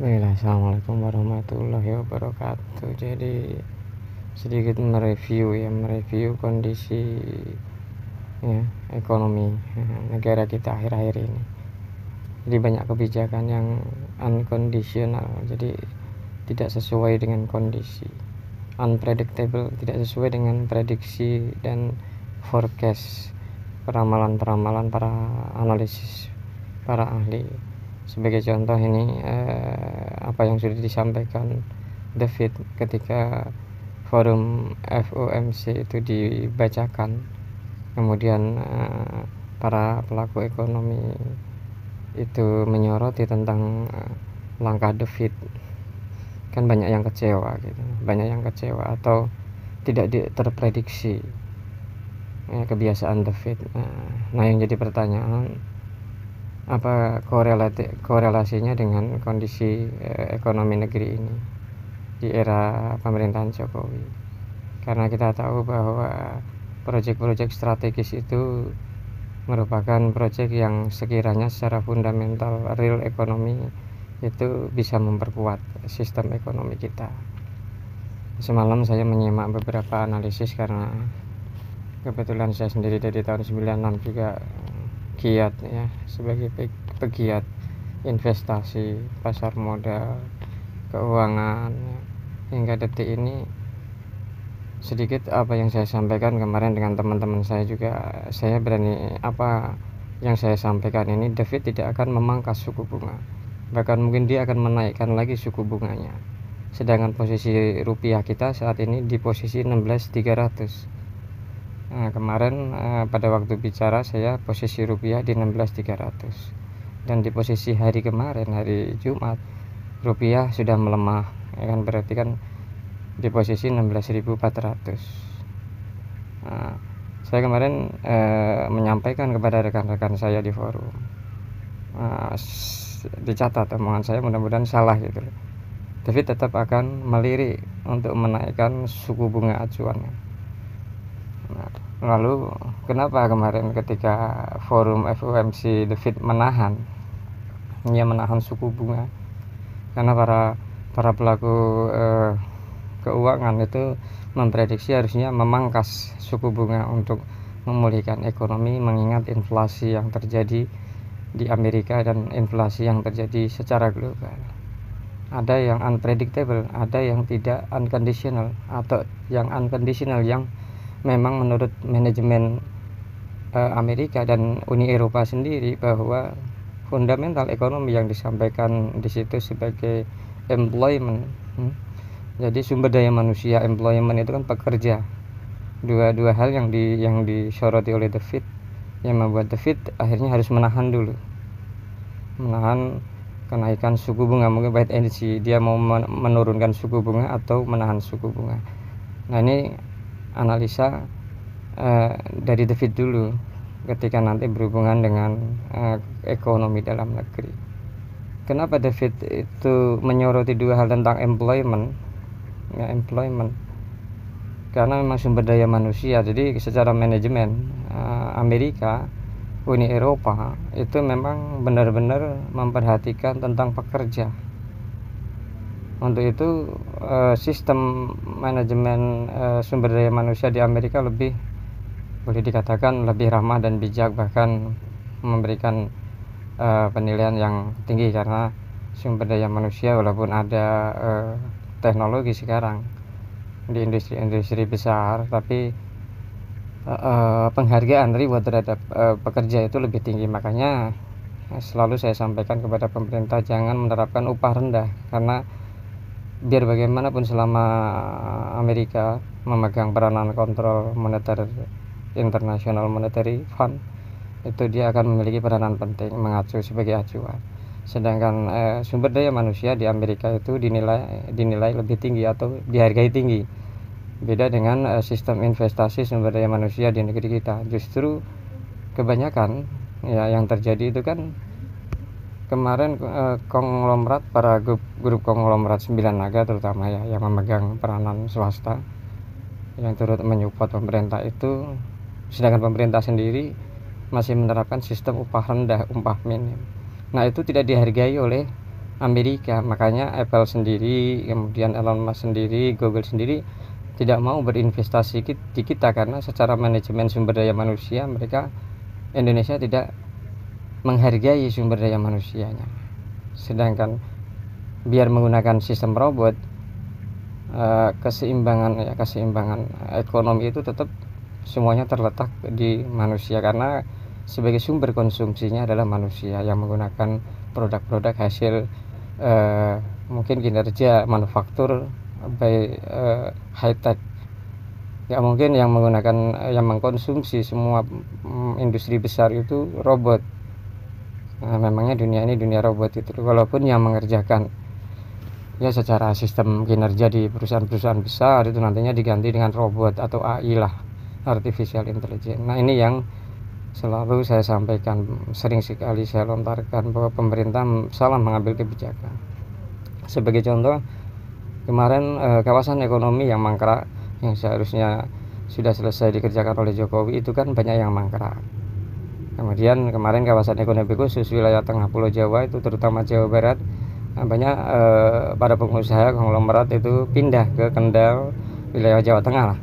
Assalamualaikum warahmatullahi wabarakatuh. Jadi sedikit mereview kondisi ekonomi negara kita akhir-akhir ini. Jadi banyak kebijakan yang unconditional, jadi tidak sesuai dengan kondisi, unpredictable, tidak sesuai dengan prediksi dan forecast, peramalan para analisis, para ahli. Sebagai contoh ini apa yang sudah disampaikan David ketika forum FOMC itu dibacakan, kemudian para pelaku ekonomi itu menyoroti tentang langkah David. Kan banyak yang kecewa atau tidak terprediksi kebiasaan David. Nah yang jadi pertanyaan, apa korelasinya dengan kondisi ekonomi negeri ini di era pemerintahan Jokowi? Karena kita tahu bahwa proyek-proyek strategis itu merupakan proyek yang sekiranya secara fundamental real ekonomi itu bisa memperkuat sistem ekonomi kita. Semalam saya menyimak beberapa analisis karena kebetulan saya sendiri dari tahun 96 juga giat sebagai pegiat investasi, pasar modal, keuangan. Hingga detik ini sedikit apa yang saya sampaikan kemarin dengan teman-teman saya juga, saya berani apa yang saya sampaikan ini, David tidak akan memangkas suku bunga, bahkan mungkin dia akan menaikkan lagi suku bunganya. Sedangkan posisi rupiah kita saat ini di posisi 16.300. Nah, kemarin pada waktu bicara saya posisi rupiah di 16.300, dan di posisi hari kemarin, hari Jumat, rupiah sudah melemah, berarti kan di posisi 16.400. Nah, saya kemarin menyampaikan kepada rekan-rekan saya di forum, dicatat omongan saya, mudah-mudahan salah gitu. David tetap akan melirik untuk menaikkan suku bunga acuannya. Nah, lalu kenapa kemarin ketika forum FOMC David menahan suku bunga? Karena para pelaku keuangan itu memprediksi harusnya memangkas suku bunga untuk memulihkan ekonomi, mengingat inflasi yang terjadi di Amerika dan inflasi yang terjadi secara global. Ada yang unpredictable, ada yang tidak unconditional, atau yang unconditional yang memang menurut manajemen Amerika dan Uni Eropa sendiri bahwa fundamental ekonomi yang disampaikan di situ sebagai employment, jadi sumber daya manusia, employment itu kan pekerja, dua hal yang disoroti oleh David, yang membuat David akhirnya harus menahan kenaikan suku bunga. Mungkin baik energi dia mau menurunkan suku bunga atau menahan suku bunga. Nah ini analisa dari David dulu ketika nanti berhubungan dengan ekonomi dalam negeri. Kenapa David itu menyoroti dua hal tentang employment? Karena memang sumber daya manusia. Jadi secara manajemen Amerika, Uni Eropa itu memang benar-benar memperhatikan tentang pekerja. Untuk itu sistem manajemen sumber daya manusia di Amerika boleh dikatakan lebih ramah dan bijak, bahkan memberikan penilaian yang tinggi, karena sumber daya manusia walaupun ada teknologi sekarang di industri besar, tapi penghargaan reward terhadap pekerja itu lebih tinggi. Makanya selalu saya sampaikan kepada pemerintah jangan menerapkan upah rendah, karena biar bagaimanapun selama Amerika memegang peranan kontrol moneter International Monetary Fund, itu dia akan memiliki peranan penting mengacu sebagai acuan. Sedangkan sumber daya manusia di Amerika itu dinilai lebih tinggi atau dihargai tinggi. Beda dengan sistem investasi sumber daya manusia di negeri kita. Justru kebanyakan yang terjadi itu kan kemarin konglomerat, para grup konglomerat 9 naga terutama yang memegang peranan swasta yang turut menyupport pemerintah itu, sedangkan pemerintah sendiri masih menerapkan sistem upah rendah, upah minim. Nah itu tidak dihargai oleh Amerika. Makanya Apple sendiri, kemudian Elon Musk sendiri, Google sendiri tidak mau berinvestasi di kita karena secara manajemen sumber daya manusia mereka, Indonesia tidak menghargai sumber daya manusianya. Sedangkan biar menggunakan sistem robot, keseimbangan ekonomi itu tetap semuanya terletak di manusia, karena sebagai sumber konsumsinya adalah manusia yang menggunakan produk-produk hasil mungkin kinerja manufaktur by high tech. Ya mungkin yang menggunakan yang mengkonsumsi semua industri besar itu robot. Nah, memangnya dunia ini dunia robot itu, walaupun yang mengerjakan ya secara sistem kinerja di perusahaan-perusahaan besar itu nantinya diganti dengan robot atau AI lah, artificial intelligence. Nah ini yang selalu saya sampaikan, sering sekali saya lontarkan bahwa pemerintah salah mengambil kebijakan. Sebagai contoh, kemarin kawasan ekonomi yang mangkrak yang seharusnya sudah selesai dikerjakan oleh Jokowi itu kan banyak yang mangkrak. Kemudian kemarin kawasan ekonomi khusus wilayah tengah Pulau Jawa itu terutama Jawa Barat, banyak para pengusaha konglomerat itu pindah ke Kendal, wilayah Jawa Tengah lah.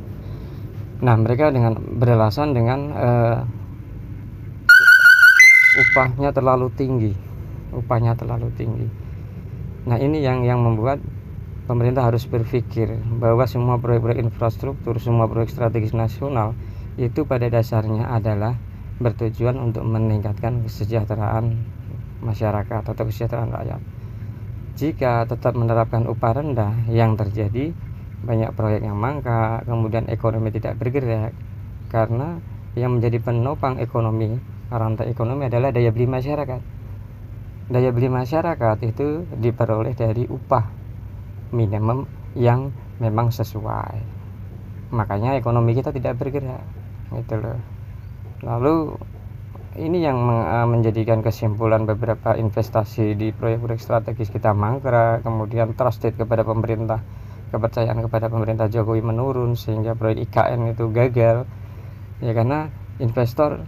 Nah mereka dengan beralasan dengan upahnya terlalu tinggi. Nah ini yang membuat pemerintah harus berpikir bahwa semua proyek-proyek infrastruktur, semua proyek strategis nasional itu pada dasarnya adalah bertujuan untuk meningkatkan kesejahteraan masyarakat atau kesejahteraan rakyat. Jika tetap menerapkan upah rendah, yang terjadi banyak proyek yang mangkrak, kemudian ekonomi tidak bergerak, karena yang menjadi penopang ekonomi, rantai ekonomi adalah daya beli masyarakat. Daya beli masyarakat itu diperoleh dari upah minimum yang memang sesuai. Makanya ekonomi kita tidak bergerak, gitu loh. Lalu ini yang menjadikan kesimpulan beberapa investasi di proyek-proyek strategis kita mangkrak, kemudian trusted kepada pemerintah, kepercayaan kepada pemerintah Jokowi menurun sehingga proyek IKN itu gagal. Ya karena investor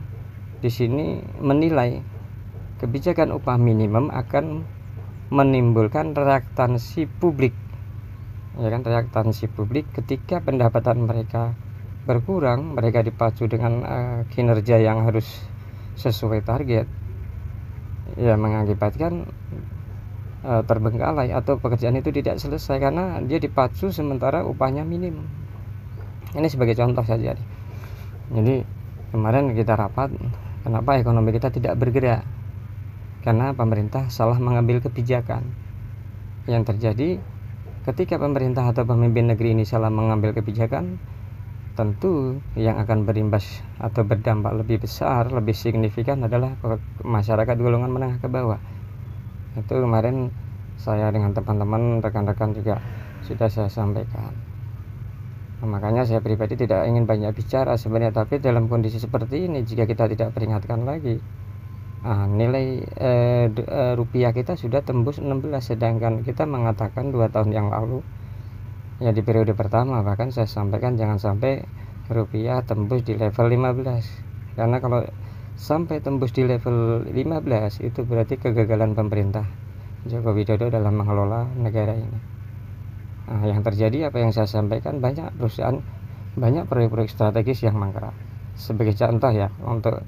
di sini menilai kebijakan upah minimum akan menimbulkan reaktansi publik. Ya kan, reaktansi publik ketika pendapatan mereka berkurang, mereka dipacu dengan kinerja yang harus sesuai target, ya mengakibatkan terbengkalai atau pekerjaan itu tidak selesai karena dia dipacu sementara upahnya minim. Ini sebagai contoh saja. Jadi kemarin kita rapat, kenapa ekonomi kita tidak bergerak? Karena pemerintah salah mengambil kebijakan. Yang terjadi ketika pemerintah atau pemimpin negeri ini salah mengambil kebijakan, tentu yang akan berimbas atau berdampak lebih besar, lebih signifikan adalah masyarakat golongan menengah ke bawah. Itu kemarin saya dengan teman-teman, rekan-rekan juga sudah saya sampaikan. Nah, makanya saya pribadi tidak ingin banyak bicara sebenarnya, tapi dalam kondisi seperti ini jika kita tidak peringatkan lagi, nilai rupiah kita sudah tembus 16, sedangkan kita mengatakan 2 tahun yang lalu, ya di periode pertama bahkan saya sampaikan jangan sampai rupiah tembus di level 15, karena kalau sampai tembus di level 15 itu berarti kegagalan pemerintah Joko Widodo dalam mengelola negara ini. Nah, yang terjadi apa yang saya sampaikan, banyak perusahaan, banyak proyek-proyek strategis yang mangkrak. Sebagai contoh ya, untuk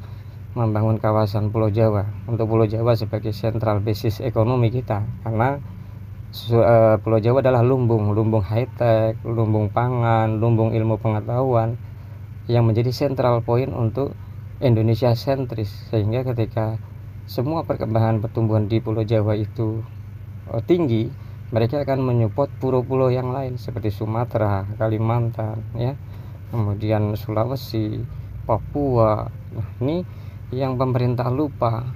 membangun kawasan Pulau Jawa, untuk Pulau Jawa sebagai sentral basis ekonomi kita, karena Pulau Jawa adalah lumbung high tech, lumbung pangan, lumbung ilmu pengetahuan yang menjadi central point untuk Indonesia sentris, sehingga ketika semua perkembangan pertumbuhan di Pulau Jawa itu tinggi, mereka akan menyupport pulau-pulau yang lain seperti Sumatera, Kalimantan, ya, kemudian Sulawesi, Papua. Nah, ini yang pemerintah lupa,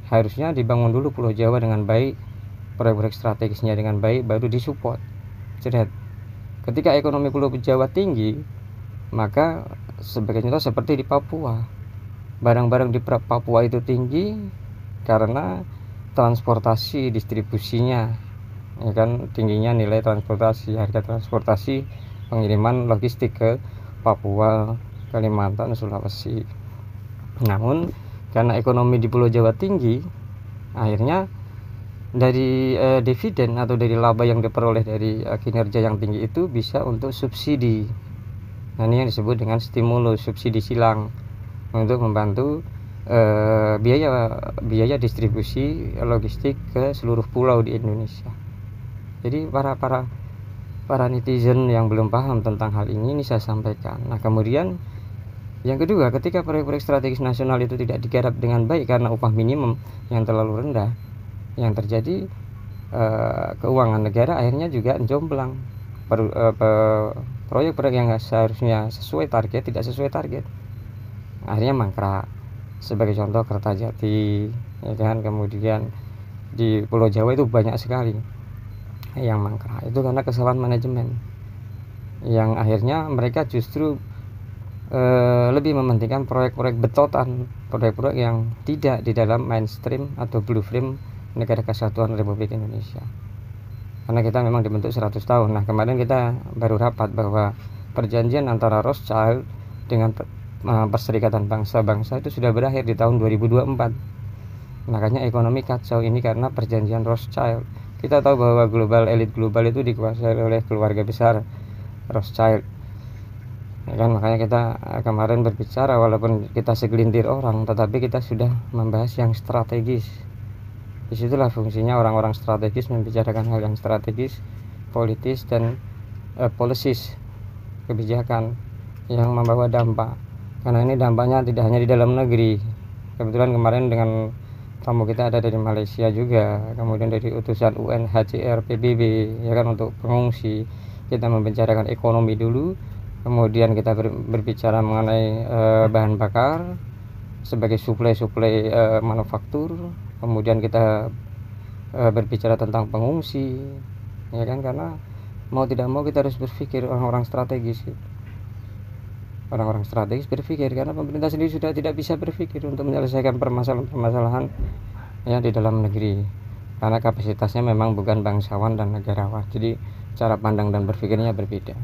harusnya dibangun dulu Pulau Jawa dengan baik, proyek-proyek strategisnya dengan baik, baru disupport. Ketika ekonomi Pulau Jawa tinggi, maka sebagai contoh seperti di Papua, barang-barang di Papua itu tinggi karena transportasi distribusinya, ya kan, tingginya nilai transportasi, harga transportasi pengiriman logistik ke Papua, Kalimantan, Sulawesi. Namun karena ekonomi di Pulau Jawa tinggi, akhirnya dari dividen atau dari laba yang diperoleh dari kinerja yang tinggi itu bisa untuk subsidi. Nah, ini yang disebut dengan stimulus, subsidi silang, untuk membantu biaya distribusi logistik ke seluruh pulau di Indonesia. Jadi para netizen yang belum paham tentang hal ini saya sampaikan. Nah, kemudian yang kedua, ketika proyek-proyek strategis nasional itu tidak digarap dengan baik karena upah minimum yang terlalu rendah, yang terjadi keuangan negara akhirnya juga jomplang. Proyek-proyek yang seharusnya sesuai target tidak sesuai target, akhirnya mangkrak. Sebagai contoh Kertajati, ya kan, kemudian di Pulau Jawa itu banyak sekali yang mangkrak. Itu karena kesalahan manajemen, yang akhirnya mereka justru lebih mementingkan proyek-proyek betotan, proyek-proyek yang tidak di dalam mainstream atau blueprint Negara Kesatuan Republik Indonesia. Karena kita memang dibentuk 100 tahun. Nah, kemarin kita baru rapat bahwa perjanjian antara Rothschild dengan Perserikatan Bangsa-Bangsa itu sudah berakhir di tahun 2024. Makanya ekonomi kacau ini karena perjanjian Rothschild. Kita tahu bahwa elit global itu dikuasai oleh keluarga besar Rothschild, ya kan. Makanya kita kemarin berbicara, walaupun kita segelintir orang, tetapi kita sudah membahas yang strategis. Disitulah fungsinya orang-orang strategis, membicarakan hal yang strategis, politis, dan policies, kebijakan yang membawa dampak. Karena ini dampaknya tidak hanya di dalam negeri. Kebetulan kemarin dengan tamu kita ada dari Malaysia juga, kemudian dari utusan UNHCR PBB, ya kan, untuk pengungsi. Kita membicarakan ekonomi dulu, kemudian kita berbicara mengenai bahan bakar sebagai suplai manufaktur, kemudian kita berbicara tentang pengungsi, ya kan. Karena mau tidak mau kita harus berpikir, orang-orang strategis berpikir, karena pemerintah sendiri sudah tidak bisa berpikir untuk menyelesaikan permasalahan-permasalahan ya di dalam negeri, karena kapasitasnya memang bukan bangsawan dan negarawan. Jadi cara pandang dan berpikirnya berbeda.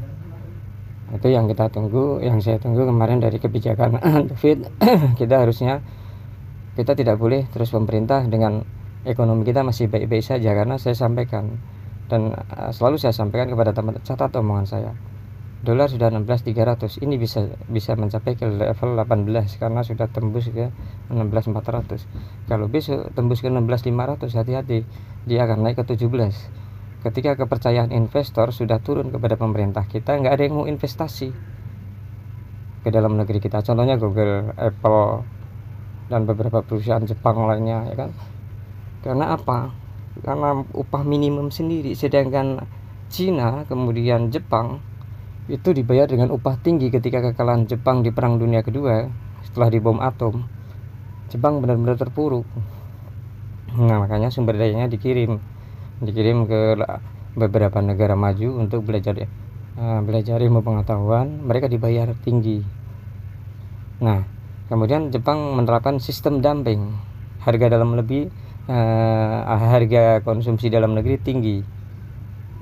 Itu yang saya tunggu kemarin dari kebijakan David. Kita tidak boleh terus pemerintah dengan ekonomi kita masih baik-baik saja, karena saya sampaikan dan selalu saya sampaikan kepada teman, catat omongan saya, dolar sudah 16.300, ini bisa mencapai ke level 18 karena sudah tembus ke 16.400. Kalau besok tembus ke 16.500, hati-hati, dia akan naik ke 17. Ketika kepercayaan investor sudah turun kepada pemerintah kita, nggak ada yang mau investasi ke dalam negeri kita. Contohnya Google, Apple, dan beberapa perusahaan Jepang lainnya, ya kan. Karena apa? Karena upah minimum sendiri, sedangkan Cina kemudian Jepang itu dibayar dengan upah tinggi. Ketika kekalahan Jepang di Perang Dunia Kedua setelah dibom atom, Jepang benar-benar terpuruk. Nah, makanya sumber dayanya dikirim ke beberapa negara maju untuk belajar ilmu pengetahuan. Mereka dibayar tinggi. Nah, kemudian Jepang menerapkan sistem dumping, harga konsumsi dalam negeri tinggi.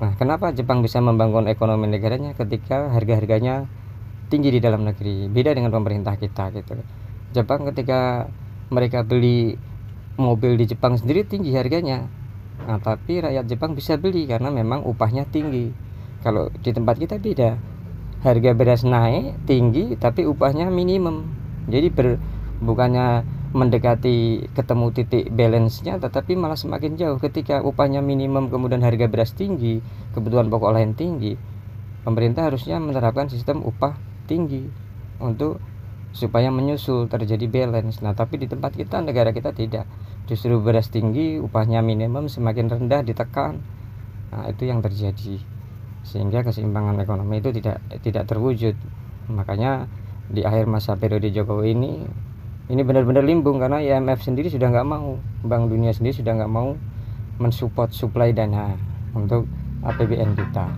Nah, kenapa Jepang bisa membangun ekonomi negaranya ketika harga-harganya tinggi di dalam negeri? Beda dengan pemerintah kita gitu. Jepang ketika mereka beli mobil di Jepang sendiri tinggi harganya. Nah, tapi rakyat Jepang bisa beli karena memang upahnya tinggi. Kalau di tempat kita beda. Harga beras naik tinggi tapi upahnya minimum. Jadi bukannya mendekati ketemu titik balance-nya, tetapi malah semakin jauh. Ketika upahnya minimum kemudian harga beras tinggi, kebutuhan pokok lain tinggi, pemerintah harusnya menerapkan sistem upah tinggi supaya menyusul, terjadi balance. Nah, tapi di tempat kita, negara kita tidak, justru beras tinggi, upahnya minimum, semakin rendah ditekan. Nah, itu yang terjadi, sehingga keseimbangan ekonomi itu tidak terwujud. Makanya di akhir masa periode Jokowi ini benar-benar limbung, karena IMF sendiri sudah nggak mau, Bank Dunia sendiri sudah nggak mau mensupport suplai dana untuk APBN kita.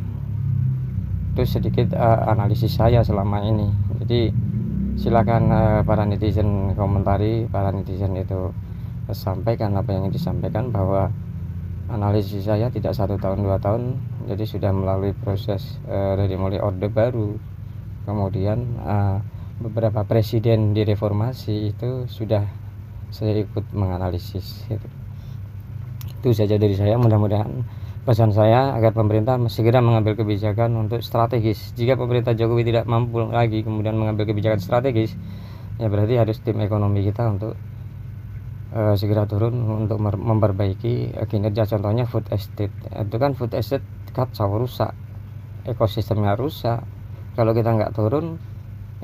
Itu sedikit analisis saya selama ini. Jadi silakan para netizen komentari, para netizen itu sampaikan apa yang ingin disampaikan, bahwa analisis saya tidak 1 tahun 2 tahun, jadi sudah melalui proses dari mulai Orde Baru, kemudian beberapa presiden di reformasi itu sudah saya ikut menganalisis gitu. Itu saja dari saya. Mudah-mudahan pesan saya agar pemerintah segera mengambil kebijakan untuk strategis. Jika pemerintah Jokowi tidak mampu lagi kemudian mengambil kebijakan strategis, ya berarti harus tim ekonomi kita untuk segera turun untuk memperbaiki kinerja. Contohnya food estate, itu kan food estate kacau, rusak, ekosistemnya rusak. Kalau kita nggak turun,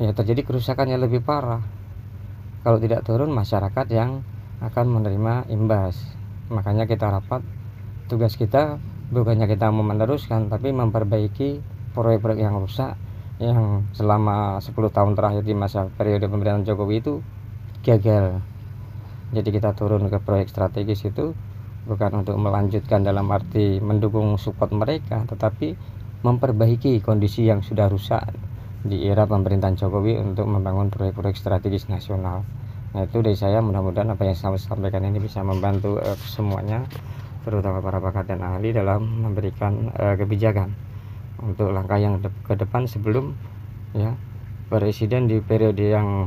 ya terjadi kerusakan yang lebih parah. Kalau tidak turun, masyarakat yang akan menerima imbas. Makanya kita rapat, tugas kita bukannya kita mau meneruskan, tapi memperbaiki proyek-proyek yang rusak yang selama 10 tahun terakhir di masa periode pemerintahan Jokowi itu gagal. Jadi kita turun ke proyek strategis itu bukan untuk melanjutkan dalam arti mendukung support mereka, tetapi memperbaiki kondisi yang sudah rusak di era pemerintahan Jokowi untuk membangun proyek-proyek strategis nasional. Nah, itu dari saya. Mudah-mudahan apa yang saya sampaikan ini bisa membantu semuanya, terutama para pakar dan ahli dalam memberikan kebijakan untuk langkah yang ke depan sebelum ya presiden di periode yang